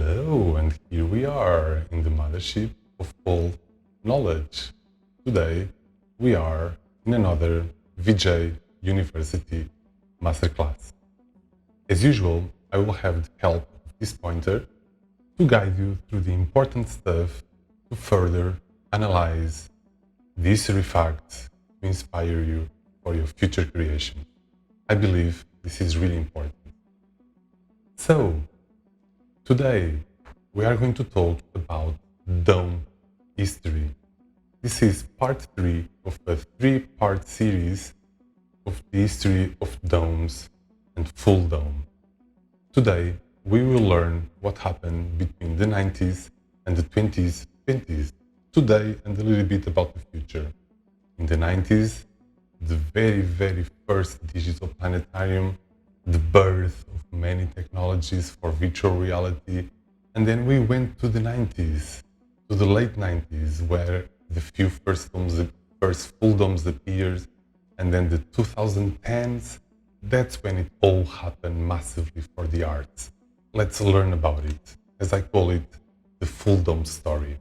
Hello, and here we are in the mothership of all knowledge. Today we are in another VJ University masterclass. As usual, I will have the help of this pointer to guide you through the important stuff to further analyze the history facts to inspire you for your future creation. I believe this is really important. So, today we are going to talk about dome history. This is part 3 of a 3-part series of the history of domes and full dome. Today we will learn what happened between the 90s and the 20s. Today and a little bit about the future. In the 90s, the very first digital planetarium, the birth of many technologies for virtual reality, and then we went to the 90s, to the late 90s, where the few first full domes appeared, and then the 2010s, that's when it all happened massively for the arts. Let's learn about it, as I call it, the full dome story.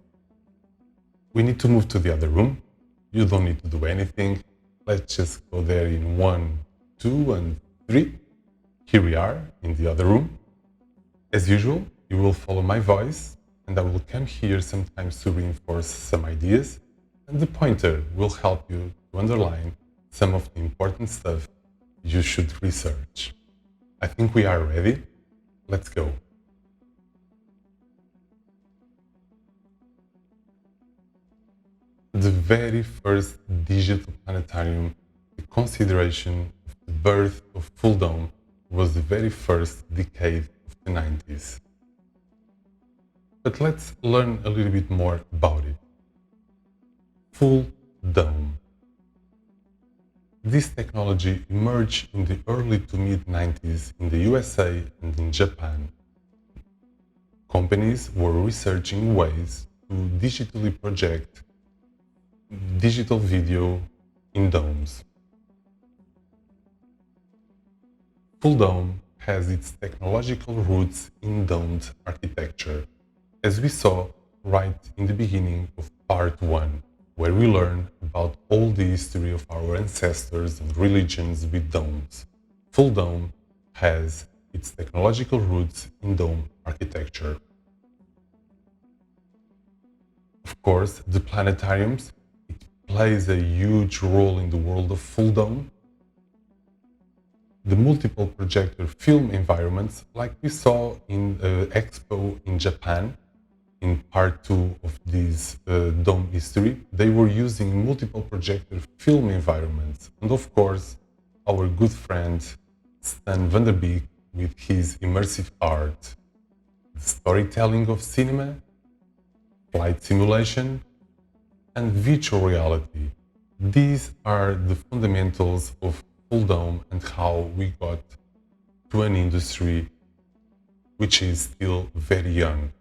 We need to move to the other room. You don't need to do anything. Let's just go there in 1, 2, and 3. Here we are in the other room. As usual, you will follow my voice, and I will come here sometimes to reinforce some ideas, and the pointer will help you to underline some of the important stuff you should research. I think we are ready. Let's go. The very first digital planetarium, the consideration of the birth of full dome, was the very first decade of the 90s. But let's learn a little bit more about it. Full dome. This technology emerged in the early to mid-90s in the USA and in Japan. Companies were researching ways to digitally project digital video in domes. Full dome has its technological roots in domed architecture, as we saw right in the beginning of part 1, where we learn about all the history of our ancestors and religions with domes. Full dome has its technological roots in dome architecture. Of course, the planetariums, it plays a huge role in the world of full dome. The multiple projector film environments, like we saw in Expo in Japan, in part 2 of this dome history, they were using multiple projector film environments. And of course, our good friend Stan van der Beek with his immersive art, the storytelling of cinema, flight simulation, and virtual reality. These are the fundamentals of full dome and how we got to an industry which is still very young.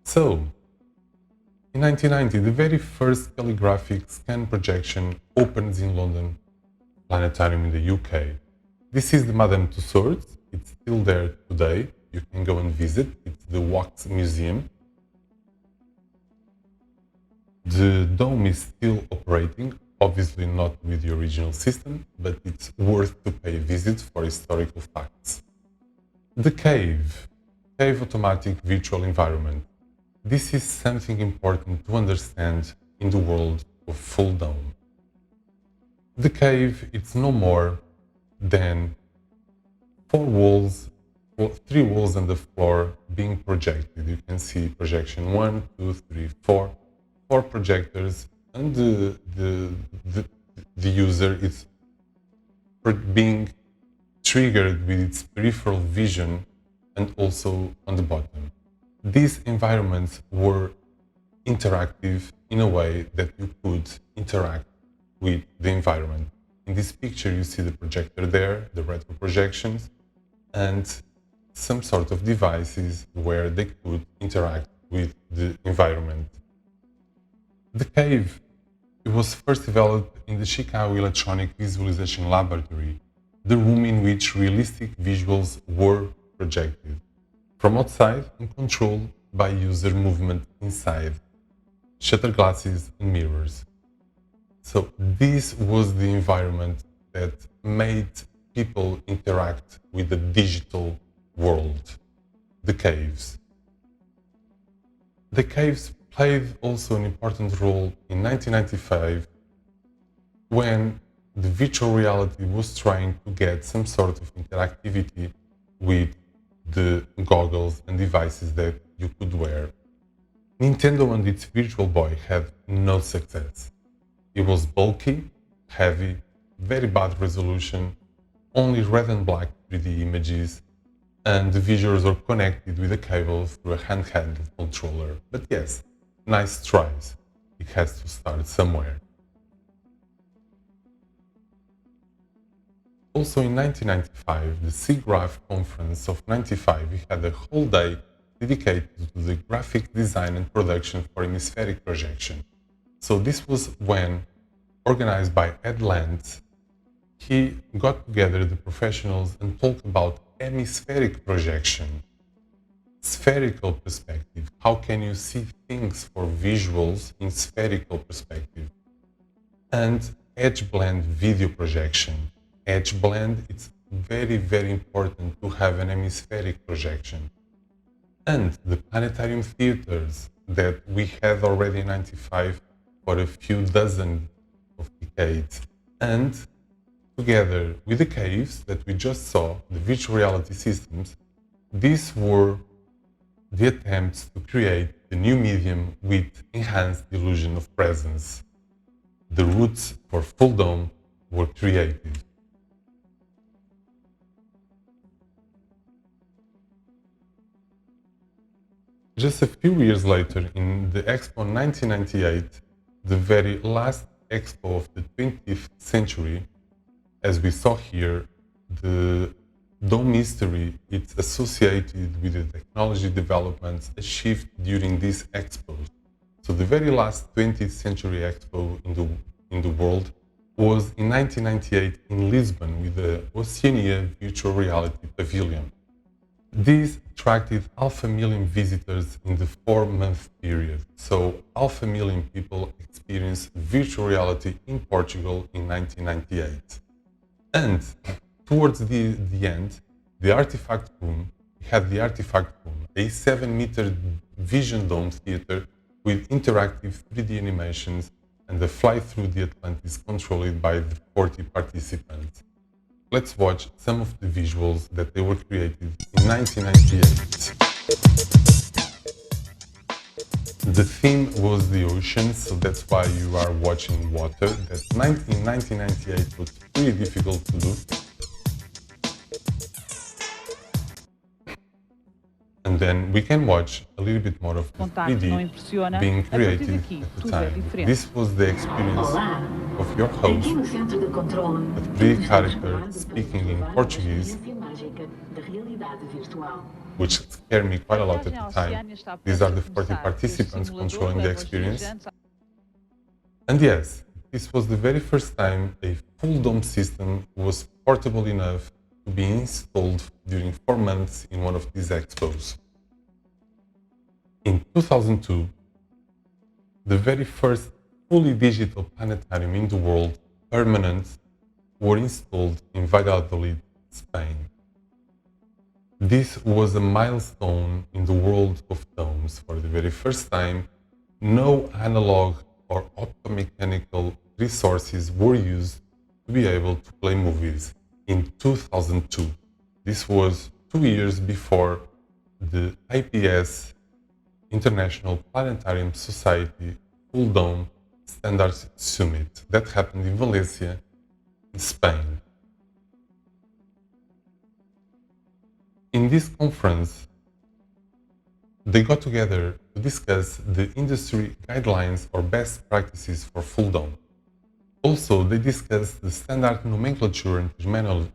So, in 1990, the very first calligraphic scan projection opens in London Planetarium in the UK. This is the Madame Tussauds. It's still there today. You can go and visit. It's the Wax Museum. The dome is still operating, obviously not with the original system, but it's worth to pay a visit for historical facts. The cave automatic virtual environment. This is something important to understand in the world of full dome. The cave, it's no more than 3 walls and the floor being projected. You can see projection 1, 2, 3, 4 projectors, and the user is being triggered with its peripheral vision and also on the bottom. These environments were interactive in a way that you could interact with the environment. In this picture you see the projector there, the retro projections, and some sort of devices where they could interact with the environment. The cave, it was first developed in the Chicago Electronic Visualization Laboratory, the room in which realistic visuals were projected from outside and controlled by user movement inside, shutter glasses and mirrors. So this was the environment that made people interact with the digital world, the caves. The caves played also an important role in 1995 when the virtual reality was trying to get some sort of interactivity with the goggles and devices that you could wear. Nintendo and its Virtual Boy had no success. It was bulky, heavy, very bad resolution, only red and black 3D images, and the visuals were connected with a cable through a handheld controller. But yes, nice tries. It has to start somewhere. Also in 1995, the SIGGRAPH conference of 95, we had a whole day dedicated to the graphic design and production for hemispheric projection. So this was when, organized by Ed Land, he got together the professionals and talked about hemispheric projection, spherical perspective. How can you see things for visuals in spherical perspective? And edge blend video projection. Edge blend, it's very, very important to have an hemispheric projection. And the planetarium theaters that we had already in 95 for a few dozen of decades. And together with the caves that we just saw, the virtual reality systems, these were the attempts to create the new medium with enhanced illusion of presence. The roots for Full Dome were created. Just a few years later, in the Expo 1998, the very last Expo of the 20th century, as we saw here, the Dome history is associated with the technology developments achieved during these expos. So the very last 20th century Expo in the world was in 1998 in Lisbon with the Oceania Virtual Reality Pavilion. This attracted 500,000 visitors in the 4-month period. So 500,000 people experienced virtual reality in Portugal in 1998. And towards the end, the Artifact Room had the Artifact Room, a 7-meter vision dome theater with interactive 3D animations and a fly through the Atlantis controlled by the 40 participants. Let's watch some of the visuals that they were created in 1998. The theme was the ocean, so that's why you are watching water. That in 1998 was pretty difficult to do. And then we can watch a little bit more of the 3D being created at the time. This was the experience of your host, a 3D character speaking in Portuguese, which scared me quite a lot at the time. These are the 40 participants controlling the experience. And yes, this was the very first time a full dome system was portable enough to be installed during 4 months in one of these expos. In 2002, the very first fully digital planetarium in the world, permanent, were installed in Valladolid, Spain. This was a milestone in the world of domes. For the very first time, no analog or optomechanical resources were used to be able to play movies in 2002. This was 2 years before the IPS, International Planetarium Society, Full Dome Standards Summit that happened in Valencia, in Spain. In this conference, they got together to discuss the industry guidelines or best practices for Full Dome. Also, they discussed the standard nomenclature and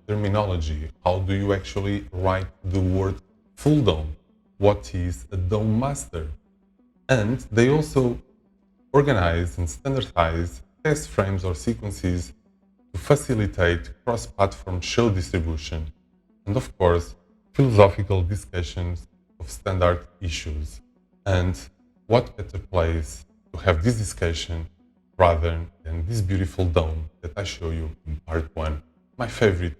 terminology. How do you actually write the word Full Dome? What is a Dome Master? And they also organized and standardized test frames or sequences to facilitate cross-platform show distribution. And of course, philosophical discussions of standard issues. And what better place to have this discussion rather than this beautiful dome that I show you in part 1, my favorite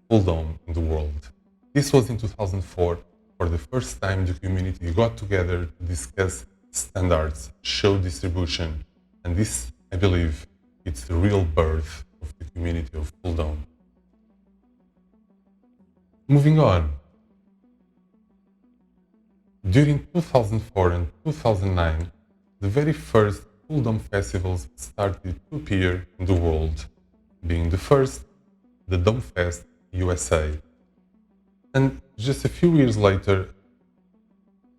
full dome in the world. This was in 2004. For the first time, the community got together to discuss standards, show distribution, and this, I believe, it's the real birth of the community of full dome. Moving on. During 2004 and 2009, the very first full dome festivals started to appear in the world, being the first, the Dome Fest USA. And just a few years later,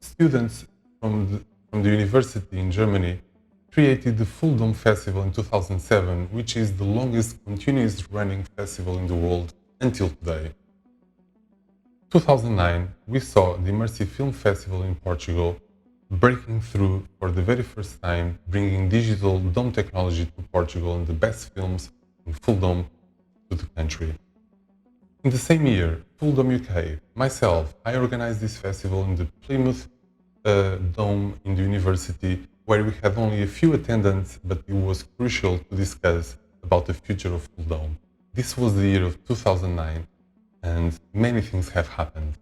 students from the university in Germany created the Full Dome Festival in 2007, which is the longest continuous running festival in the world until today. 2009, we saw the Immersive Film Festival in Portugal breaking through for the very first time, bringing digital dome technology to Portugal and the best films in full dome to the country. In the same year, Full Dome UK, myself, I organized this festival in the Plymouth Dome in the university, where we had only a few attendants, but it was crucial to discuss about the future of Full Dome. This was the year of 2009, and many things have happened.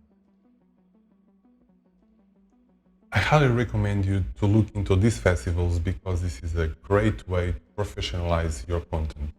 I highly recommend you to look into these festivals because this is a great way to professionalize your content.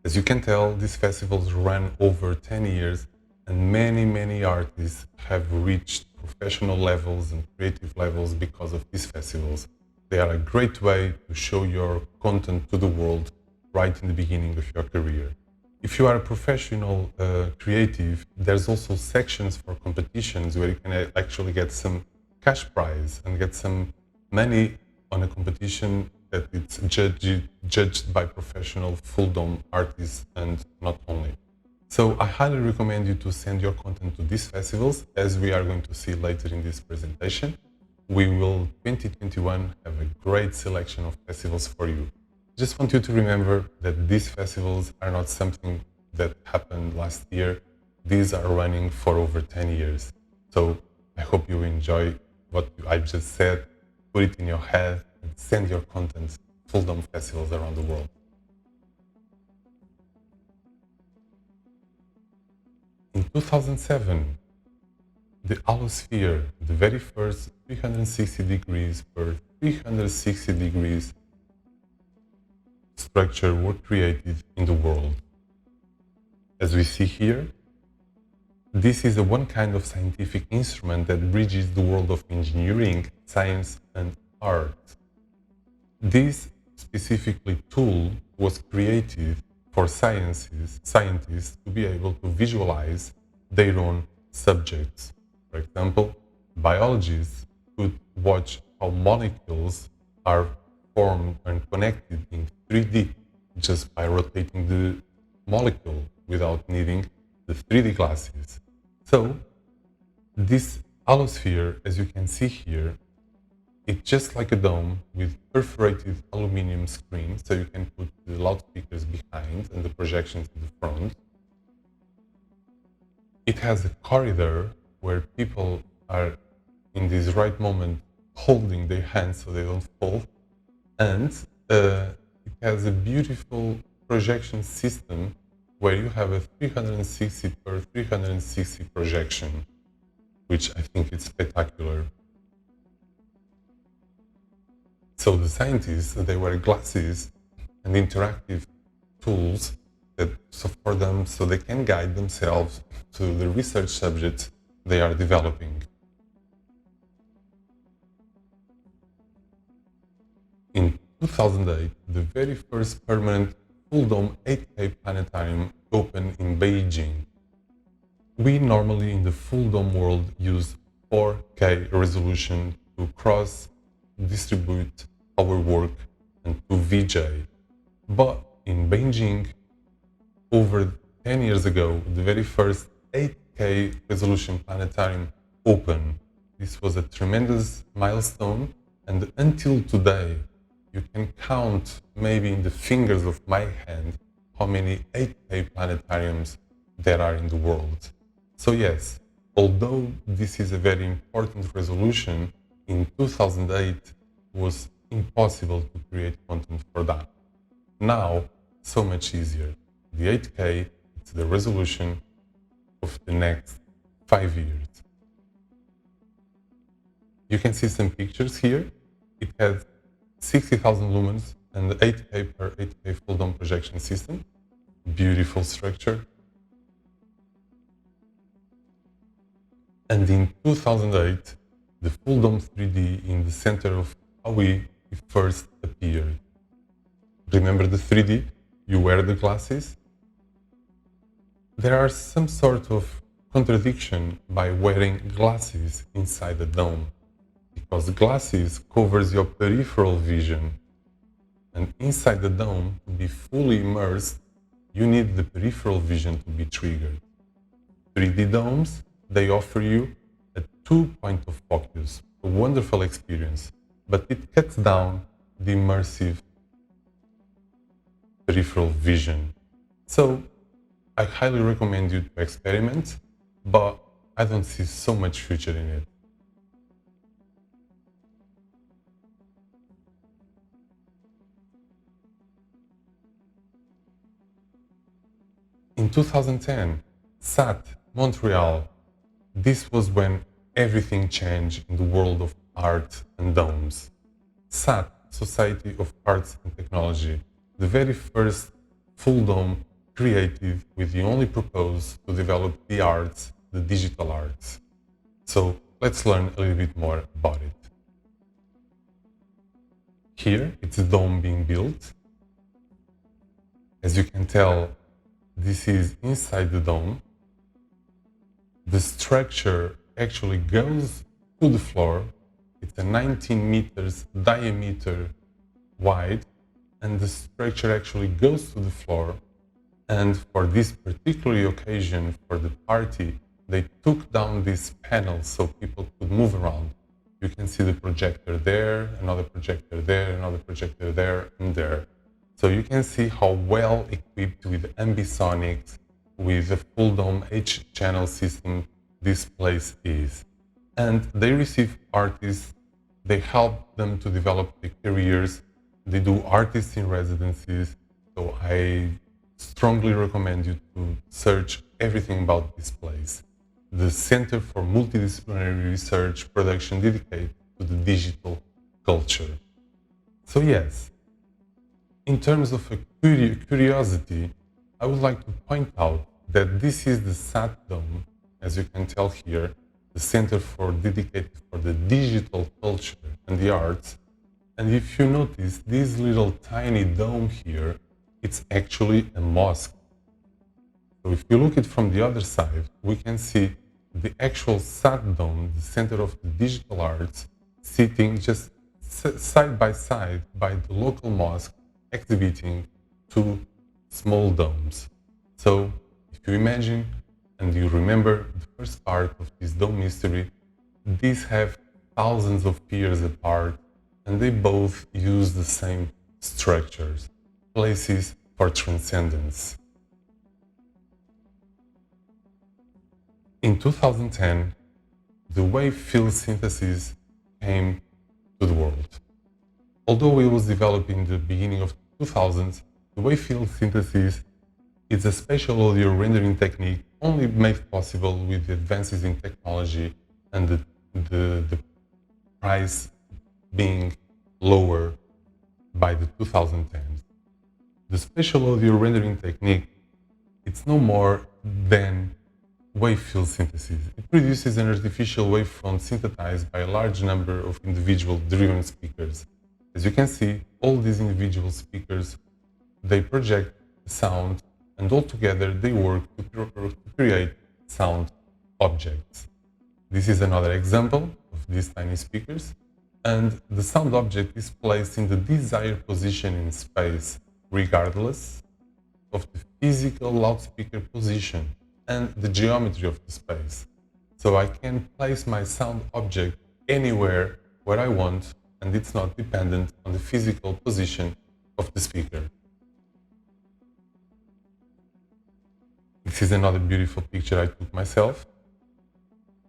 As you can tell, these festivals run over 10 years and many artists have reached professional levels and creative levels because of these festivals. They are a great way to show your content to the world right in the beginning of your career. If you are a professional creative, there's also sections for competitions where you can actually get some cash prize and get some money on a competition that it's judged by professional full dome artists and not only. So I highly recommend you to send your content to these festivals, as we are going to see later in this presentation. We will, 2021, have a great selection of festivals for you. Just want you to remember that these festivals are not something that happened last year. These are running for over 10 years. So I hope you enjoy what I just said, put it in your head, and send your content to full dome festivals around the world. In 2007, the allosphere, the very first 360 degrees per 360 degrees structure were created in the world. As we see here, this is one kind of scientific instrument that bridges the world of engineering, science, and art. This specifically tool was created for scientists to be able to visualize their own subjects. For example, biologists could watch how molecules are formed and connected in 3D just by rotating the molecule without needing the 3D glasses. So this allosphere, as you can see here, it's just like a dome with perforated aluminum screen, so you can put the loudspeakers behind and the projections in the front. It has a corridor where people are in this right moment holding their hands so they don't fall, and it has a beautiful projection system where you have a 360 per 360 projection, which I think is spectacular. So the scientists, they wear glasses and interactive tools that support them so they can guide themselves to the research subjects they are developing. In 2008, the very first permanent full-dome 8K planetarium opened in Beijing. We normally in the full-dome world use 4K resolution to cross-distribute our work and to VJ. But in Beijing, over 10 years ago, the very first 8K resolution planetarium opened. This was a tremendous milestone, and until today, you can count maybe in the fingers of my hand how many 8K planetariums there are in the world. So yes, although this is a very important resolution, in 2008 it was impossible to create content for that. Now, so much easier. The 8K is the resolution of the next 5 years. You can see some pictures here. It has 60,000 lumens and 8K per 8K full dome projection system. Beautiful structure. And in 2008, the full dome 3D in the center of Hawaii first appeared. Remember the 3D? You wear the glasses. There are some sort of contradiction by wearing glasses inside the dome, because glasses covers your peripheral vision, and inside the dome, to be fully immersed, you need the peripheral vision to be triggered. 3D domes, they offer you a 2-point of focus, a wonderful experience, but it cuts down the immersive peripheral vision. So I highly recommend you to experiment, but I don't see so much future in it. In 2010, SAT, Montreal, this was when everything changed in the world of art and domes. SAT, Society of Arts and Technology, the very first full dome created with the only purpose to develop the arts, the digital arts. So let's learn a little bit more about it. Here, it's a dome being built. As you can tell, this is inside the dome. The structure actually goes to the floor. It's a 19 meters diameter wide, and the structure actually goes to the floor. And for this particular occasion, for the party, they took down this panel so people could move around. You can see the projector there, another projector there, another projector there, and there. So you can see how well equipped with ambisonics, with a full dome H-channel system this place is. And they receive artists, they help them to develop their careers, they do artists in residencies. So I strongly recommend you to search everything about this place. The Center for Multidisciplinary Research Production dedicated to the digital culture. So yes, in terms of a curiosity, I would like to point out that this is the SAT Dome, as you can tell here, the Center dedicated for the digital culture and the arts. And if you notice, this little tiny dome here, it's actually a mosque. So if you look at it from the other side, we can see the actual SAT Dome, the Center of the Digital Arts, sitting just side by side by the local mosque, exhibiting two small domes. So if you imagine and you remember the first part of this dome history, these have thousands of years apart, and they both use the same structures, places for transcendence. In 2010, the wave field synthesis came to the world. Although it was developed in the beginning of 2000s, the wave field synthesis is a spatial audio rendering technique only made possible with the advances in technology and the price being lower by the 2010s. The spatial audio rendering technique, it's no more than wave field synthesis. It produces an artificial wavefront synthesized by a large number of individual driven speakers. As you can see, all these individual speakers, they project sound, and all together they work to create sound objects. This is another example of these tiny speakers, and the sound object is placed in the desired position in space, regardless of the physical loudspeaker position and the geometry of the space. So I can place my sound object anywhere where I want, and it's not dependent on the physical position of the speaker. This is another beautiful picture I took myself.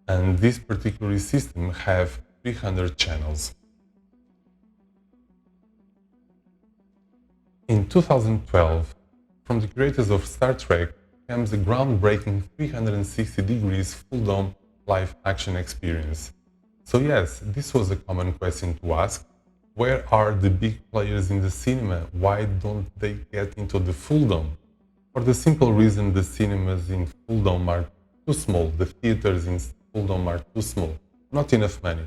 and this particular system have 300 channels. In 2012, from the creators of Star Trek comes a groundbreaking 360 degrees full dome live action experience. So yes, this was a common question to ask. Where are the big players in the cinema? Why don't they get into the full dome? For the simple reason the cinemas in full dome are too small, the theaters in full dome are too small, not enough money.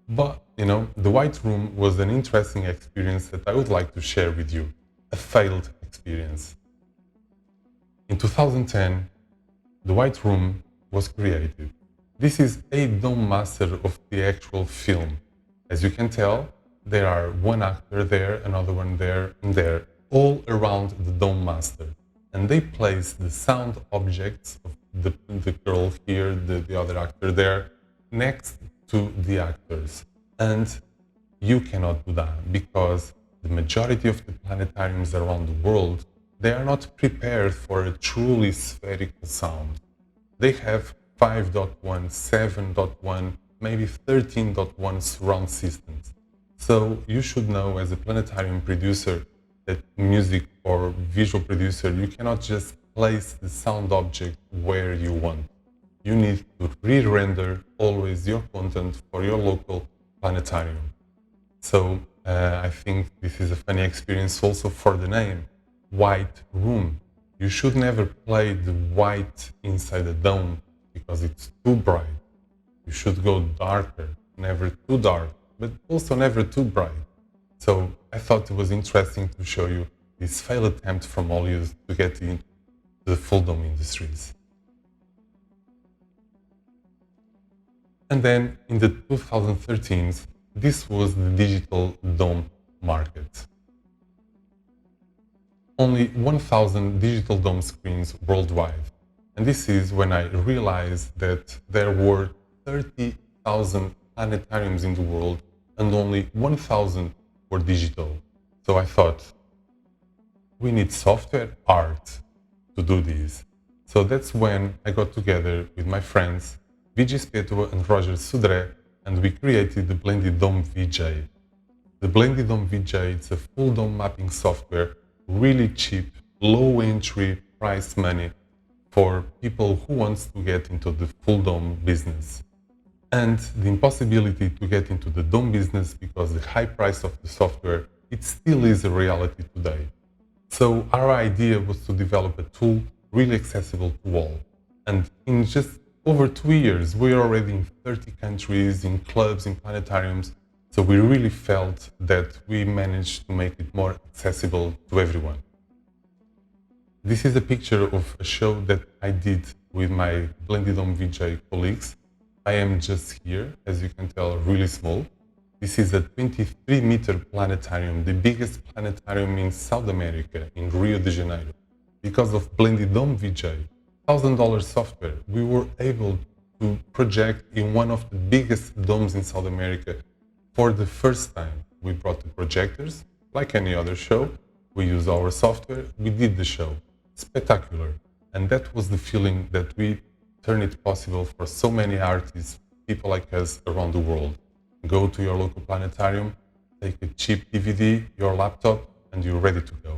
But, the White Room was an interesting experience that I would like to share with you, a failed experience. In 2010, the White Room was created. This is a dome master of the actual film. As you can tell, there are one actor there, another one there, and there, all around the dome master. And they place the sound objects of the girl here, the other actor there, next to the actors. And you cannot do that because the majority of the planetariums around the world, they are not prepared for a truly spherical sound. They have 5.1, 7.1, maybe 13.1 surround systems. So you should know as a planetarium producer that music or visual producer, you cannot just place the sound object where you want. You need to re-render always your content for your local planetarium. So I think this is a funny experience also for the name, White Room. You should never play the white inside a dome because it's too bright. You should go darker, never too dark, but also never too bright. So I thought it was interesting to show you this failed attempt from Hollywood to get into the full dome industries. And then in the 2013s, this was the digital dome market. Only 1,000 digital dome screens worldwide. And this is when I realized that there were 30,000 planetariums in the world and only 1,000 were digital. So I thought, we need software art to do this. So that's when I got together with my friends, VJ Spetto and Roger Sudre, and we created the BLENDY Dome VJ. The BLENDY Dome VJ is a full dome mapping software, really cheap, low entry price money for people who want to get into the full dome business. And the impossibility to get into the dome business because the high price of the software, it still is a reality today. So our idea was to develop a tool really accessible to all. And in just over 2 years, we are already in 30 countries, in clubs, in planetariums. So we really felt that we managed to make it more accessible to everyone. This is a picture of a show that I did with my BLENDY Dome VJ colleagues. I am just here, as you can tell, really small. This is a 23-meter planetarium, the biggest planetarium in South America, in Rio de Janeiro. Because of BLENDY Dome VJ, $1,000 software, we were able to project in one of the biggest domes in South America. For the first time, we brought the projectors, like any other show. We used our software, we did the show. Spectacular. And that was the feeling that we turned it possible for so many artists, people like us around the world. Go to your local planetarium, take a cheap DVD, your laptop, and you're ready to go.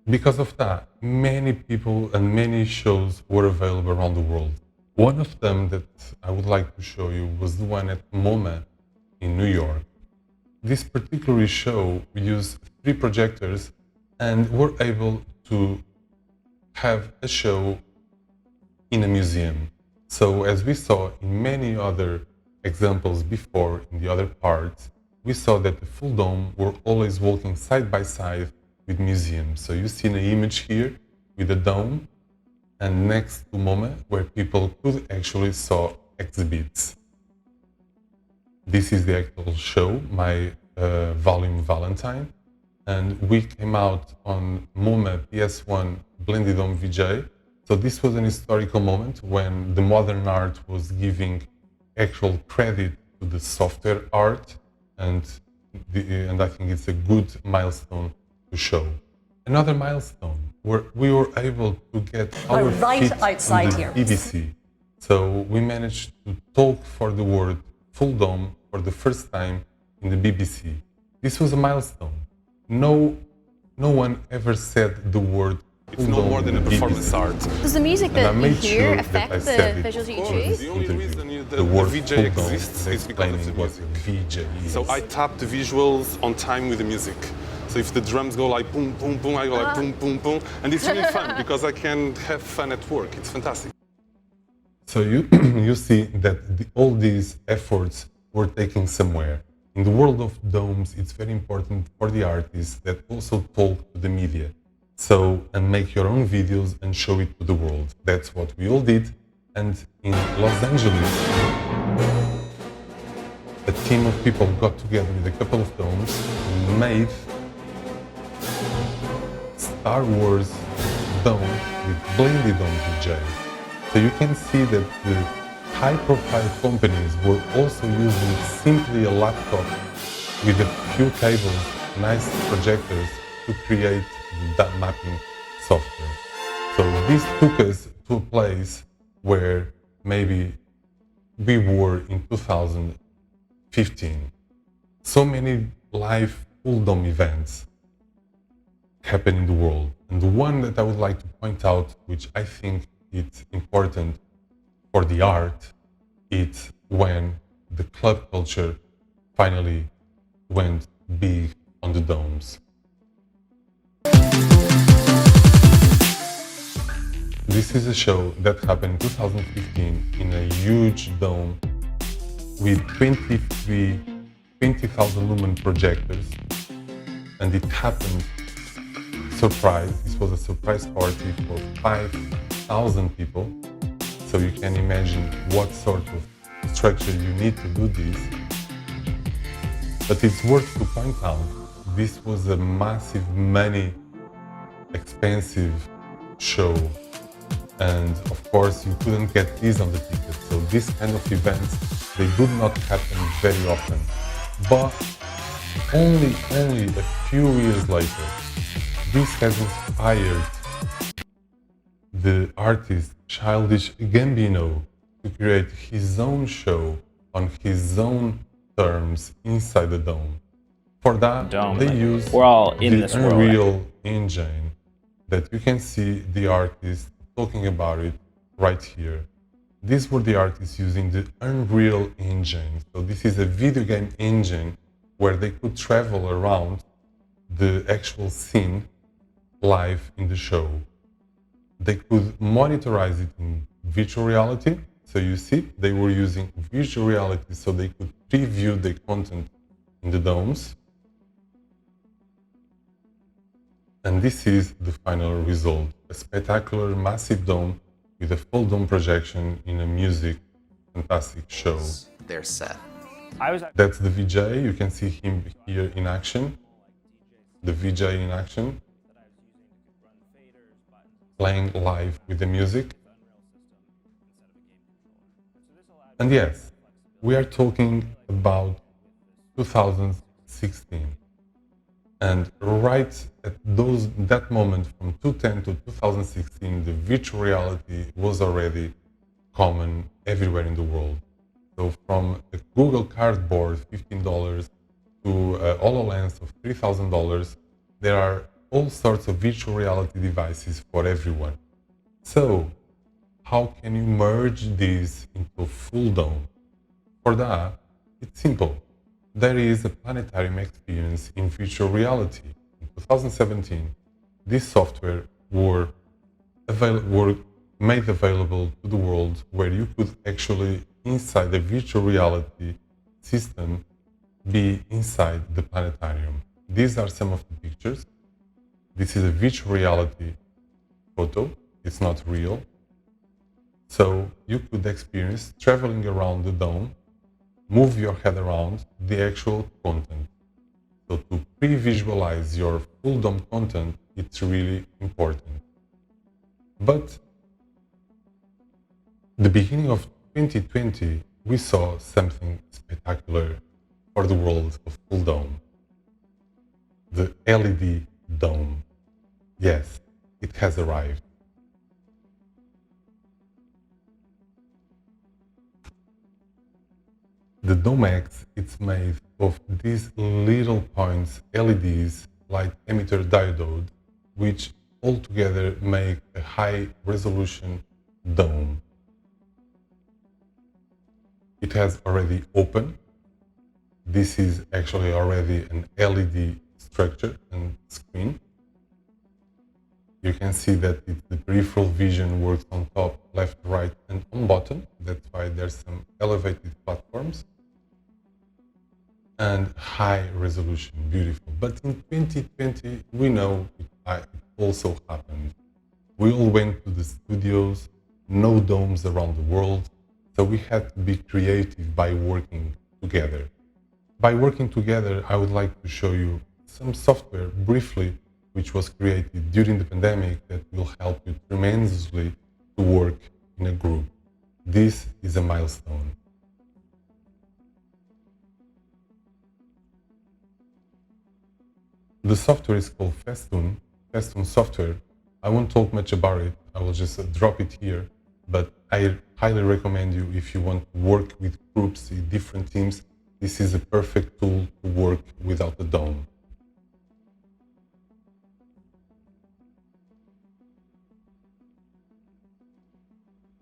Because of that, many people and many shows were available around the world. One of them that I would like to show you was the one at MoMA in New York. This particular show, we used 3 projectors and were able to have a show in a museum. So as we saw in many other examples before in the other parts, we saw that the full dome were always walking side by side with museums. So you see an image here with a dome and next to MoMA where people could actually saw exhibits. This is the actual show, my volume Valentine, and we came out on MoMA PS1 BLENDY Dome VJ. So this was an historical moment when the modern art was giving actual credit to the software art, and I think it's a good milestone to show. Another milestone where we were able to get our right feet outside on the here. BBC. So we managed to talk for the word full dome for the first time in the BBC. This was a milestone. No one ever said the word It's no more than a performance art. Does the music that you hear affect the visuals visuals that you choose? The only reason the word VJ full exists dome is because of the what music. VJ is. So I tap the visuals on time with the music. So if the drums go like boom, boom, boom, I go like boom, boom, boom. And it's really fun because I can have fun at work. It's fantastic. So you see that all these efforts were taken somewhere. In the world of domes, it's very important for the artists that also talk to the media. So, and make your own videos and show it to the world. That's what we all did. And in Los Angeles, a team of people got together with a couple of domes and made Star Wars dome with BLENDY dome VJ. So you can see that the high-profile companies were also using simply a laptop with a few cables, nice projectors to create that mapping software. So this took us to a place where maybe we were in 2015. So many live full dome events happen in the world. And the one that I would like to point out, which I think it's important for the art, it's when the club culture finally went big on the domes. This is a show that happened in 2015 in a huge dome with 20,000 lumen projectors, and it happened surprise. This was a surprise party for 5,000 people. So you can imagine what sort of structure you need to do this. But it's worth to point out, this was a massive money, expensive show. And of course, you couldn't get these on the ticket. So this kind of events, they do not happen very often. But only a few years later, this has inspired the artist Childish Gambino to create his own show on his own terms inside the dome. For that, they used the Unreal Engine that you can see the artist talking about it right here. These were the artists using the Unreal Engine. So this is a video game engine where they could travel around the actual scene live in the show. They could monitorize it in virtual reality. So you see, they were using virtual reality so they could preview the content in the domes. And this is the final result, a spectacular, massive dome with a full dome projection in a music, fantastic show. They're set. That's the VJ, you can see him here in action. The VJ in action, playing live with the music. And yes, we are talking about 2016. And right at that moment, from 2010 to 2016, the virtual reality was already common everywhere in the world. So from a Google Cardboard, $15, to a HoloLens of $3,000, there are all sorts of virtual reality devices for everyone. So, how can you merge these into a full dome? For that, it's simple. There is a planetarium experience in virtual reality. In 2017, this software were made available to the world, where you could actually, inside the virtual reality system, be inside the planetarium. These are some of the pictures. This is a virtual reality photo. It's not real. So you could experience traveling around the dome, move your head around the actual content. So to pre-visualize your full dome content, it's really important. But the beginning of 2020, we saw something spectacular for the world of full dome. The LED dome. Yes, it has arrived. The dome X, it's made of these little points, LEDs, light emitter diode, which altogether make a high resolution dome. It has already opened. This is actually already an LED structure and screen. You can see that the peripheral vision works on top, left, right, and on bottom. That's why there's some elevated platforms. And high resolution, beautiful. But in 2020, we know it also happened. We all went to the studios, no domes around the world, so we had to be creative by working together. By working together, I would like to show you some software briefly, which was created during the pandemic that will help you tremendously to work in a group. This is a milestone. The software is called Festoon software. I won't talk much about it, I will just drop it here, but I highly recommend you if you want to work with groups in different teams, this is a perfect tool to work without a dome.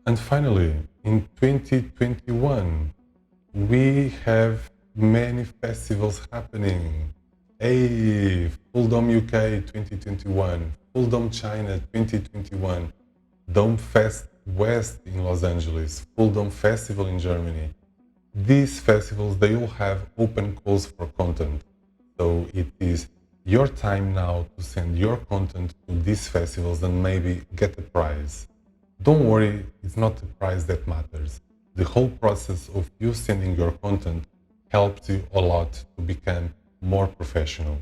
And finally, in 2021, we have many festivals happening. Hey, Fulldome UK 2021, Fulldome China 2021, Dome Fest West in Los Angeles, Fulldome Festival in Germany. These festivals, they all have open calls for content. So it is your time now to send your content to these festivals and maybe get a prize. Don't worry, it's not the prize that matters. The whole process of you sending your content helps you a lot to become more professional.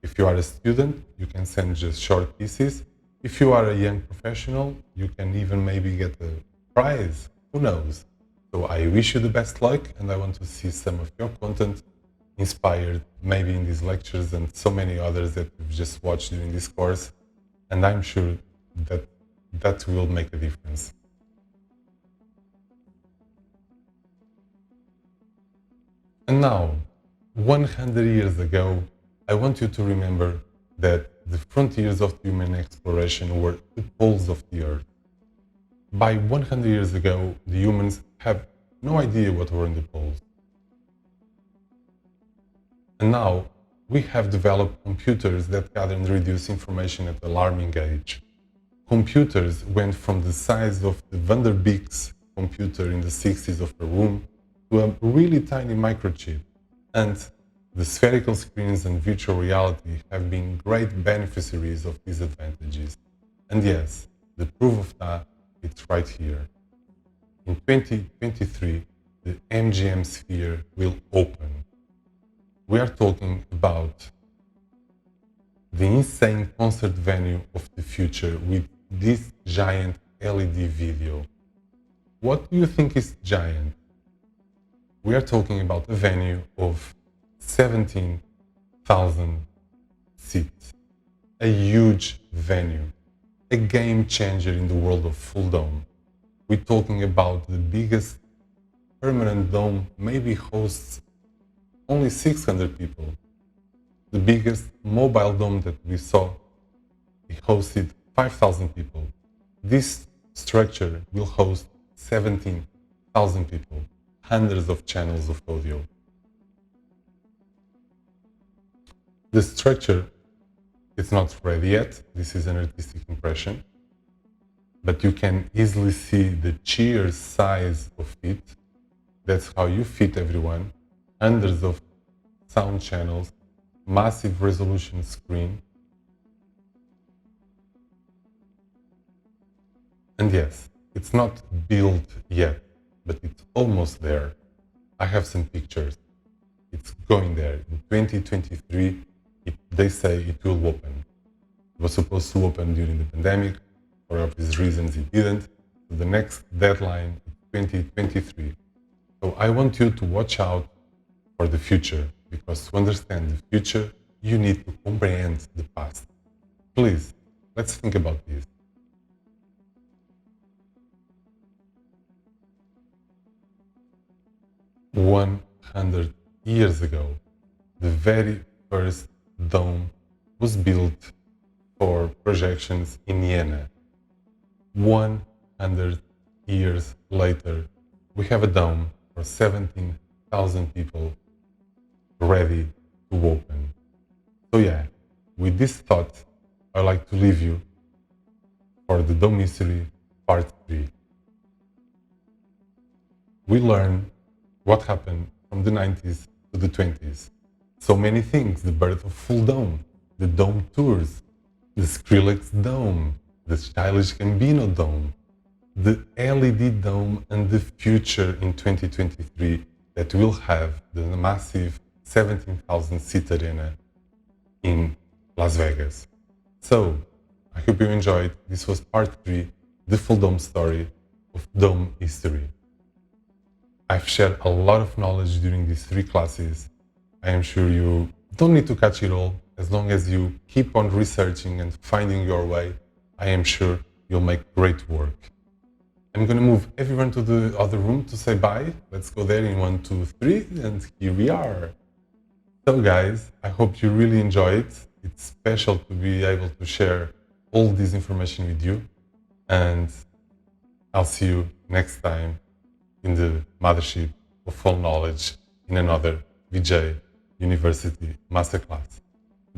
If you are a student, you can send just short pieces. If you are a young professional, you can even maybe get a prize. Who knows? So I wish you the best luck, and I want to see some of your content inspired maybe in these lectures and so many others that we've just watched during this course. And I'm sure that that will make a difference. And now, 100 years ago, I want you to remember that the frontiers of human exploration were the poles of the Earth. By 100 years ago, the humans had no idea what were in the poles. And now, we have developed computers that gather and reduce information at alarming age. Computers went from the size of the Van der Beek's computer in the 60s of a room to a really tiny microchip. And the spherical screens and virtual reality have been great beneficiaries of these advantages. And yes, the proof of that, it's right here. In 2023, the MGM sphere will open. We are talking about the insane concert venue of the future with this giant LED video. What do you think is giant? We are talking about a venue of 17,000 seats. A huge venue. A game changer in the world of full dome. We're talking about the biggest permanent dome, maybe hosts only 600 people. The biggest mobile dome that we saw, it hosted 5,000 people. This structure will host 17,000 people, hundreds of channels of audio. The structure is not ready yet. This is an artistic impression. But you can easily see the sheer size of it. That's how you fit everyone. Hundreds of sound channels, massive resolution screen. And yes, it's not built yet, but it's almost there. I have some pictures. It's going there. In 2023, they say it will open. It was supposed to open during the pandemic. For obvious reasons, it didn't. So the next deadline is 2023. So I want you to watch out for the future, because to understand the future, you need to comprehend the past. Please, let's think about this. 100 years ago, the very first dome was built for projections in Vienna. 100 years later, we have a dome for 17,000 people ready to open. So yeah, with this thought, I'd like to leave you for the Dome History Part 3. We learn what happened from the 90s to the 20s. So many things: the birth of full dome, the dome tours, the Skrillex dome, the stylish Gambino dome, the LED dome, and the future in 2023 that will have the massive 17,000 seat arena in Las Vegas. So, I hope you enjoyed. This was part 3, the full dome story of dome history. I've shared a lot of knowledge during these 3 classes. I am sure you don't need to catch it all. As long as you keep on researching and finding your way, I am sure you'll make great work. I'm gonna move everyone to the other room to say bye. Let's go there in 1, 2, 3, and here we are. So guys, I hope you really enjoy it. It's special to be able to share all this information with you, and I'll see you next time in the Mothership of Full Knowledge in another VJ University Masterclass.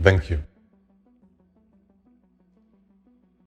Thank you.